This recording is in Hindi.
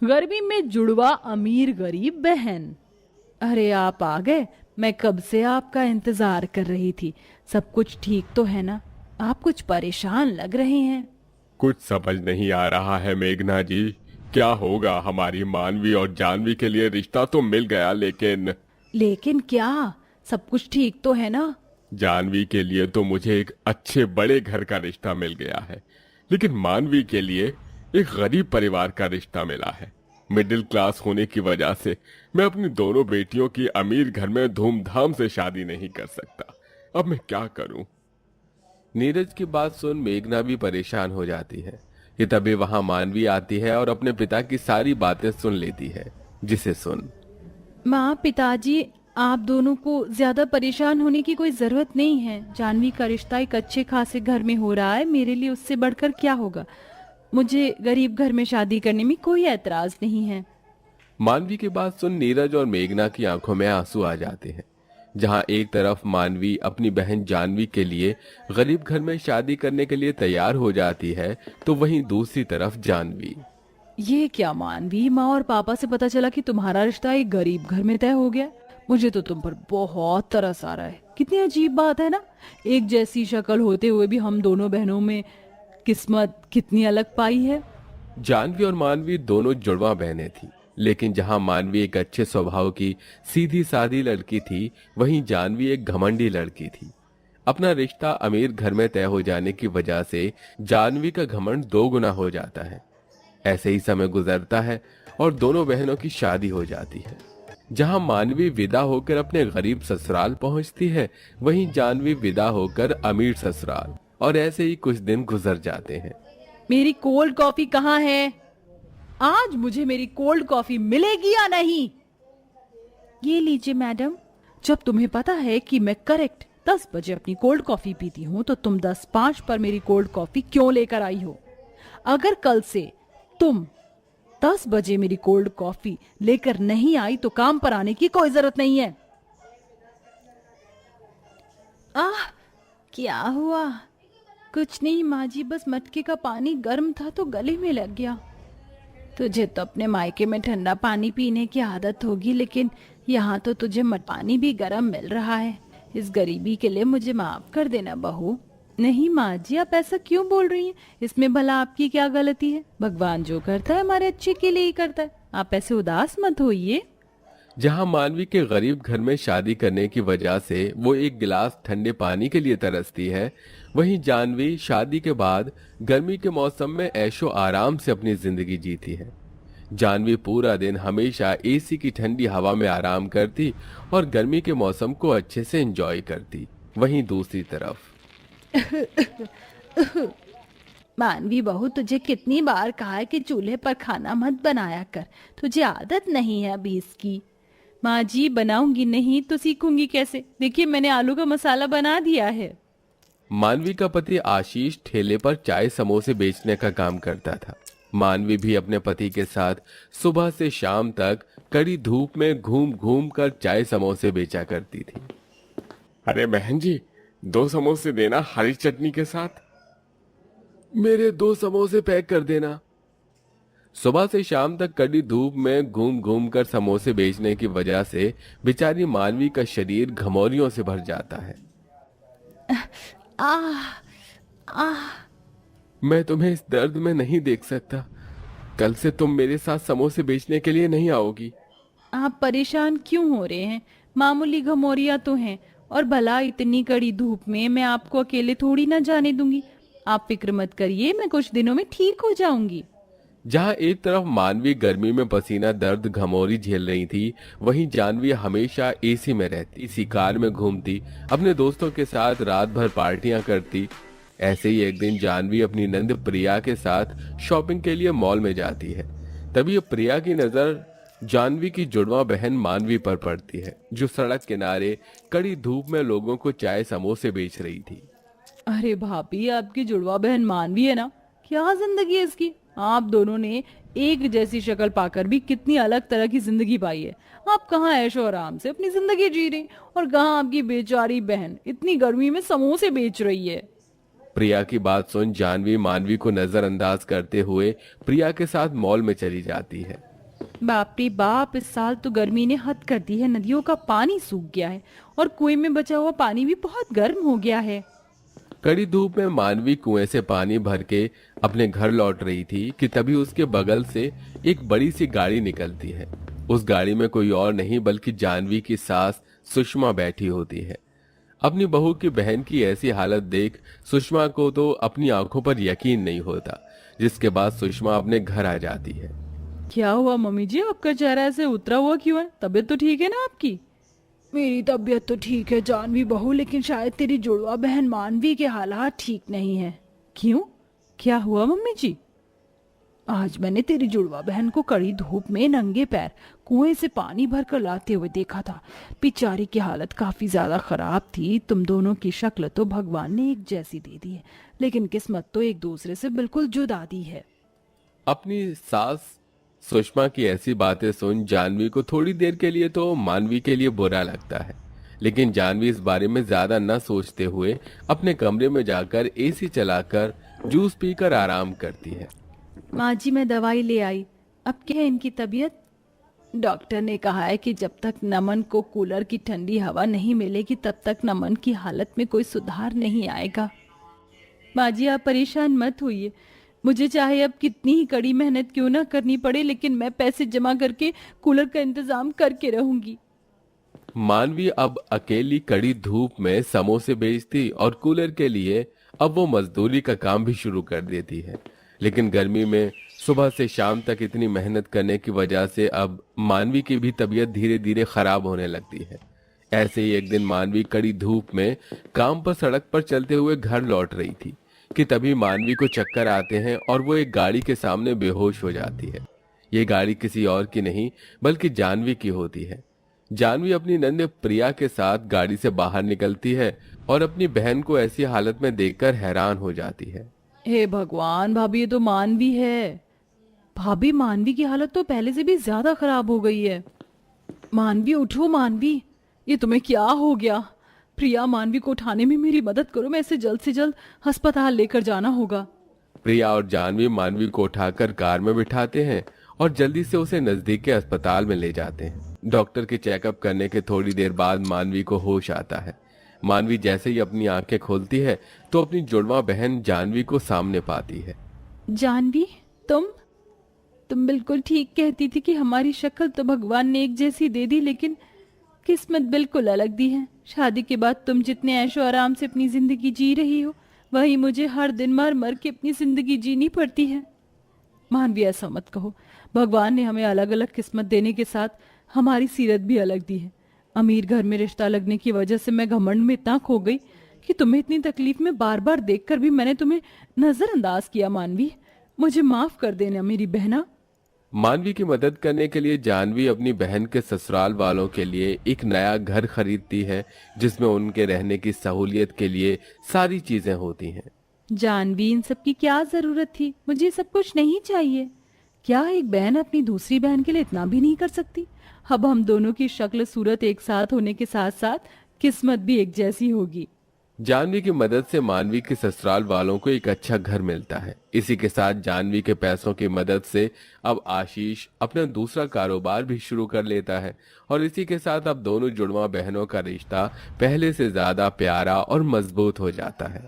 गर्मी में जुड़वा अमीर गरीब बहन। अरे आप आ गए। मैं कब से आपका इंतजार कर रही थी। सब कुछ ठीक तो है ना? आप कुछ परेशान लग रहे हैं। कुछ समझ नहीं आ रहा है मेघना जी। क्या होगा? हमारी मानवी और जानवी के लिए रिश्ता तो मिल गया, लेकिन क्या सब कुछ ठीक तो है ना? जानवी के लिए तो मुझे एक अच्छे बड़े घर का रिश्ता मिल गया है, लेकिन मानवी के लिए एक गरीब परिवार का रिश्ता मिला है। मिडिल क्लास होने की वजह से मैं अपनी दोनों बेटियों की अमीर घर में धूमधाम से शादी नहीं कर सकता। अब मैं क्या करूं? नीरज की बात सुन मेघना भी परेशान हो जाती है कि तभी वहां मानवी आती है और अपने पिता की सारी बातें सुन लेती है, जिसे सुन माँ, पिताजी, आप दोनों को ज्यादा परेशान होने की कोई जरूरत नहीं है। जानवी का रिश्ता एक अच्छे खासे घर में हो रहा है। मेरे लिए उससे बढ़कर क्या होगा? मुझे गरीब घर में शादी करने में कोई ऐतराज नहीं है। मानवी की बात सुन नीरज और मेघना की आंखों में आंसू आ जाते हैं। जहां एक तरफ मानवी अपनी बहन जानवी के लिए गरीब घर में शादी करने के लिए तैयार हो जाती है, तो वहीं दूसरी तरफ जानवी। ये क्या मानवी, माँ और पापा से पता चला कि तुम्हारा रिश्ता एक गरीब घर में तय हो गया। मुझे तो तुम पर बहुत तरस आ रहा है। कितनी अजीब बात है ना, एक जैसी शक्ल होते हुए भी हम दोनों बहनों में किस्मत कितनी अलग पाई है। जानवी और मानवी दोनों जुड़वा बहनें थी, लेकिन जहां मानवी एक अच्छे स्वभाव की सीधी सादी लड़की थी, वहीं जानवी एक घमंडी लड़की थी। अपना रिश्ता अमीर घर में तय हो जाने की वजह से जानवी का घमंड 2 गुना हो जाता है। ऐसे ही समय गुजरता है और दोनों बहनों की शादी हो जाती है। जहां मानवी विदा होकर अपने गरीब ससुराल पहुंचती है, वहीं जानवी विदा होकर अमीर ससुराल। और ऐसे ही कुछ दिन गुजर जाते हैं। मेरी कोल्ड कॉफी कहाँ है? आज मुझे मेरी कोल्ड कॉफी मिलेगी या नहीं? ये लीजिए मैडम। जब तुम्हें पता है कि मैं करेक्ट 10 बजे अपनी कोल्ड कॉफी पीती हूँ, तो तुम 10:05 पर मेरी कोल्ड कॉफी क्यों लेकर आई हो? अगर कल से तुम 10 बजे मेरी कोल्ड कॉफी लेकर नहीं आई तो काम पर आने की कोई जरूरत नहीं है। आह, क्या हुआ? कुछ नहीं माँ जी, बस मटके का पानी गर्म था तो गले में लग गया। तुझे तो अपने मायके में ठंडा पानी पीने की आदत होगी, लेकिन यहाँ तो तुझे पानी भी गर्म मिल रहा है। इस गरीबी के लिए मुझे माफ कर देना बहू। नहीं माँ जी, आप ऐसा क्यों बोल रही हैं? इसमें भला आपकी क्या गलती है? भगवान जो करता है हमारे अच्छे के लिए ही करता है। आप ऐसे उदास मत होइए। जहां मानवी के गरीब घर में शादी करने की वजह से वो एक गिलास ठंडे पानी के लिए तरसती है, वहीं जानवी शादी के बाद गर्मी के मौसम में ऐशो आराम से अपनी जिंदगी जीती है। जानवी पूरा दिन हमेशा एसी की ठंडी हवा में आराम करती और गर्मी के मौसम को अच्छे से एंजॉय करती। वहीं दूसरी तरफ मानवी बहू, तुझे कितनी बार कहा है कि चूल्हे पर खाना मत बनाया कर। तुझे आदत नहीं है अभी इसकी। माँ जी, बनाऊंगी नहीं तो सीखूंगी कैसे? देखिए, मैंने आलू का मसाला बना दिया है। मानवी का पति आशीष ठेले पर चाय समोसे बेचने का काम करता था। मानवी भी अपने पति के साथ सुबह से शाम तक कड़ी धूप में घूम घूम कर चाय समोसे बेचा करती थी। अरे बहन जी, 2 समोसे देना हरी चटनी के साथ। मेरे 2 समोसे पैक कर देना। सुबह से शाम तक कड़ी धूप में घूम घूम कर समोसे बेचने की वजह से बेचारी मानवी का शरीर घमौरियों से भर जाता है। आह आह। मैं तुम्हें इस दर्द में नहीं देख सकता। कल से तुम मेरे साथ समोसे बेचने के लिए नहीं आओगी। आप परेशान क्यों हो रहे हैं? मामूली घमौरियां तो हैं, और भला इतनी कड़ी धूप में मैं आपको अकेले थोड़ी ना जाने दूंगी। आप फिक्र मत करिए, मैं कुछ दिनों में ठीक हो जाऊंगी। जहां एक तरफ मानवी गर्मी में पसीना दर्द घमौरी झेल रही थी, वहीं जानवी हमेशा एसी में रहती, इसी कार में घूमती, अपने दोस्तों के साथ रात भर पार्टियां करती। ऐसे ही एक दिन जानवी अपनी नंद प्रिया के साथ शॉपिंग के लिए मॉल में जाती है। तभी प्रिया की नजर जानवी की जुड़वा बहन मानवी पर पड़ती है, जो सड़क किनारे कड़ी धूप में लोगों को चाय समोसे बेच रही थी। अरे भाभी, आपकी जुड़वा बहन मानवी है ना? क्या जिंदगी है इसकी। आप दोनों ने एक जैसी शक्ल पाकर भी कितनी अलग तरह की जिंदगी पाई है। आप कहाँ ऐशो आराम से अपनी जिंदगी जी रही, और कहाँ आपकी बेचारी बहन इतनी गर्मी में समोसे बेच रही है। प्रिया की बात सुन जानवी मानवी को नजरअंदाज करते हुए प्रिया के साथ मॉल में चली जाती है। बाप रे बाप, इस साल तो गर्मी ने हद कर दी है। नदियों का पानी सूख गया है और कुएं में बचा हुआ पानी भी बहुत गर्म हो गया है। कड़ी धूप में मानवी कुएं से पानी भर के अपने घर लौट रही थी कि तभी उसके बगल से एक बड़ी सी गाड़ी निकलती है। उस गाड़ी में कोई और नहीं बल्कि जानवी की सास सुषमा बैठी होती है। अपनी बहू की बहन की ऐसी हालत देख सुषमा को तो अपनी आंखों पर यकीन नहीं होता, जिसके बाद सुषमा अपने घर आ जाती है। क्या हुआ मम्मी जी, आपका चेहरा ऐसे उतरा हुआ क्यों है? तबीयत तो ठीक है ना आपकी? मेरी तबीयत तो ठीक है जानवी बहू, लेकिन शायद तेरी जुड़वा बहन मानवी के हालात ठीक नहीं है। क्यों, क्या हुआ मम्मी जी? आज मैंने तेरी जुड़वा बहन को कड़ी धूप में नंगे पैर कुएं से पानी भरकर लाते हुए देखा था। बेचारी की हालत काफी ज्यादा खराब थी। तुम दोनों की शक्ल तो भगवान ने एक जैसी दे दी है, लेकिन किस्मत तो एक दूसरे से बिल्कुल जुदा दी है। अपनी सास सुषमा की ऐसी बातें सुन जानवी को थोड़ी देर के लिए तो मानवी के लिए बुरा लगता है, लेकिन जानवी इस बारे में ज्यादा न सोचते हुए अपने कमरे में जाकर एसी चलाकर जूस पीकर आराम करती है। माँ जी, मैं दवाई ले आई। अब क्या है इनकी तबीयत? डॉक्टर ने कहा है कि जब तक नमन को कूलर की ठंडी हवा नहीं मिलेगी तब तक नमन की हालत में कोई सुधार नहीं आएगा। माँ जी, आप परेशान मत होइए। मुझे चाहे अब कितनी ही कड़ी मेहनत क्यों ना करनी पड़े, लेकिन मैं पैसे जमा करके कूलर का इंतजाम करके रहूंगी। मानवी अब अकेली कड़ी धूप में समोसे बेचती और कूलर के लिए अब वो मजदूरी का काम भी शुरू कर देती है। लेकिन गर्मी में सुबह से शाम तक इतनी मेहनत करने की वजह से अब मानवी की भी तबीयत धीरे धीरे खराब होने लगती है। ऐसे ही एक दिन मानवी कड़ी धूप में काम पर सड़क पर चलते हुए घर लौट रही थी कि तभी मानवी को चक्कर आते हैं और वो एक गाड़ी के सामने बेहोश हो जाती है। ये गाड़ी किसी और की नहीं बल्कि जानवी की होती है। जानवी अपनी नन्हे प्रिया के साथ गाड़ी से बाहर निकलती है और अपनी बहन को ऐसी हालत में देखकर हैरान हो जाती है। हे भगवान, भाभी ये तो मानवी है। भाभी, मानवी की हालत तो पहले से भी ज्यादा खराब हो गई है। मानवी उठो, मानवी, ये तुम्हें क्या हो गया? प्रिया, मानवी को उठाने में मेरी मदद करो, मैं इसे जल्द से जल्द अस्पताल लेकर जाना होगा। प्रिया और जानवी मानवी को उठाकर कार में बिठाते हैं और जल्दी से उसे नजदीक के अस्पताल में ले जाते हैं। डॉक्टर के चेकअप करने के थोड़ी देर बाद मानवी को होश आता है। मानवी जैसे ही अपनी आंखें खोलती है तो अपनी जुड़वा बहन जानवी को सामने पाती है। जानवी, तुम बिल्कुल ठीक कहती थी कि हमारी शक्ल तो भगवान ने एक जैसी दे दी, लेकिन किस्मत बिल्कुल अलग दी है। शादी के बाद तुम जितने ऐशो आराम से अपनी जिंदगी जी रही हो, वही मुझे हर दिन मर मर के अपनी जिंदगी जीनी पड़ती है। मानवी, ऐसा मत कहो। भगवान ने हमें अलग अलग किस्मत देने के साथ हमारी सीरत भी अलग दी है। अमीर घर में रिश्ता लगने की वजह से मैं घमंड में इतना खो गई कि तुम्हें इतनी तकलीफ में बार बार देखकर भी मैंने तुम्हें नजरअंदाज किया। मानवी, मुझे माफ कर देना मेरी बहना। मानवी की मदद करने के लिए जानवी अपनी बहन के ससुराल वालों के लिए एक नया घर खरीदती है, जिसमें उनके रहने की सहूलियत के लिए सारी चीजें होती हैं। जानवी, इन सब की क्या जरूरत थी? मुझे सब कुछ नहीं चाहिए। क्या एक बहन अपनी दूसरी बहन के लिए इतना भी नहीं कर सकती? अब हम दोनों की शक्ल सूरत एक साथ होने के साथ साथ किस्मत भी एक जैसी होगी। जानवी की मदद से मानवी के ससुराल वालों को एक अच्छा घर मिलता है। इसी के साथ जानवी के पैसों की मदद से अब आशीष अपना दूसरा कारोबार भी शुरू कर लेता है और इसी के साथ अब दोनों जुड़वा बहनों का रिश्ता पहले से ज्यादा प्यारा और मजबूत हो जाता है।